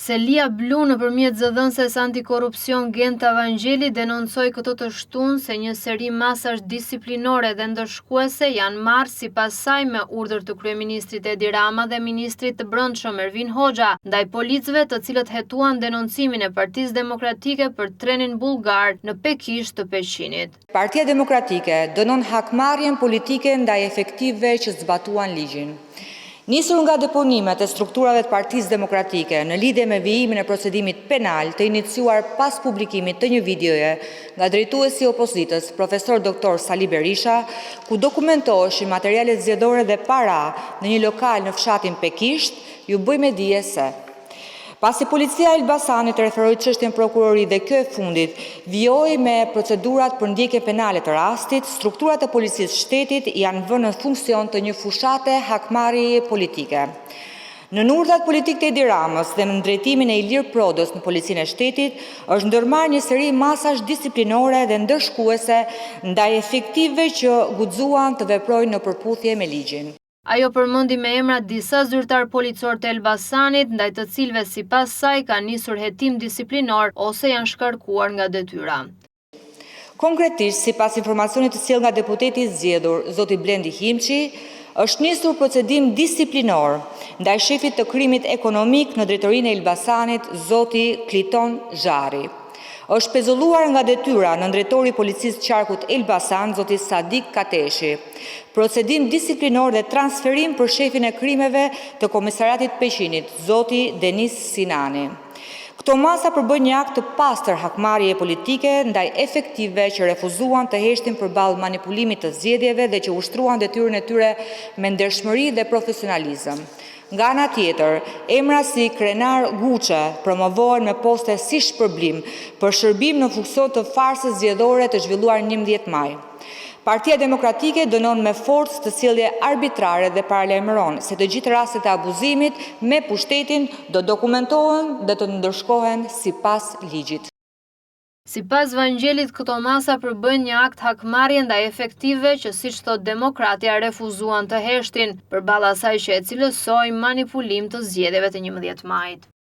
Selia Blu nëpërmjet zëdhënses antikorrupsion Genta Vangjeli denoncoi këto të shtunë se një seri masash disiplinore dhe ndëshkuese janë marrë sipas saj me urdhër të kryeministrit Edi Rama dhe ministrit të Brendshëm Ervin Hoxha ndaj policëve të cilët hetuan denoncimin e Partisë Demokratike për trenin bullgar në Pekish të Peshinit. Partia Demokratike dënon hakmarrjen politike ndaj efektivëve që zbatuan ligjin. Nisur nga deponimet e strukturave të Partisë Demokratike në lidhje me vijimin e procedimit penal të iniciuar pas publikimit të një videoje nga drejtuesi i opozitës, profesor doktor Sali Berisha, ku dokumentoheshin materialet zgjedhore dhe para në një lokal në fshatin Pekisht, ju bëjmë dije se pasi policia e Elbasanit referoi çështjen prokurori dhe kjo e fundit vijoi me procedurat për ndjekje penale të rastit, strukturat e policisë shtetit janë vënë në funksion të një fushate hakmarrjeje politike. Në urdhat politik të Edi Ramës dhe në drejtimin e Ilir Prodës në policinë e shtetit, është ndërmarrë një seri masash disiplinore dhe ndëshkuese ndaj efektivëve që guxuan të veprojnë në përputhje me ligjin. Ajo përmendi me emra disa zyrtar policor të Elbasanit, ndaj të cilëve sipas saj ka nisur hetim disiplinor ose janë shkarkuar nga detyra. Konkretisht, sipas informacionit të sjellë nga deputeti i zgjedhur, zoti Blendi Himçi, është nisur procedim disiplinor ndaj shefit të krimit ekonomik në drejtorinë e Elbasanit, zoti Kliton Zhari. Është pezulluar nga detyra në drejtori i policisë qarkut Elbasan, zoti Sadik Kateshi, procedim disiplinor dhe transferim për shefin e krimeve të komisariatit Peshinit, zoti Denis Sinani. Këto masa përbën një akt të pastër hakmarrjeje politike ndaj efektive që refuzuan të heshtin përballë manipulimit të zgjedhjeve dhe që ushtruan detyrën e tyre me ndershmëri dhe profesionalizëm. Nga ana tjetër, emra si Krenar Guçe promovohen me poste si shpërblim për shërbim në funksion të farsës zgjedhore të zhvilluar 11 maj. Partia Demokratike dënon me forcë të sjellje arbitrare dhe paralajmëron se të gjithë rastet e abuzimit me pushtetin do dokumentohen dhe të ndërshkohen sipas ligjit. Sipas Vangjelit, këto masa përbën një akt hakmarrje ndaj efektive që siç thot Demokratja refuzuan të heshtin, përballë asaj që e cilësoi manipulim të zgjedhjeve të 11 majit.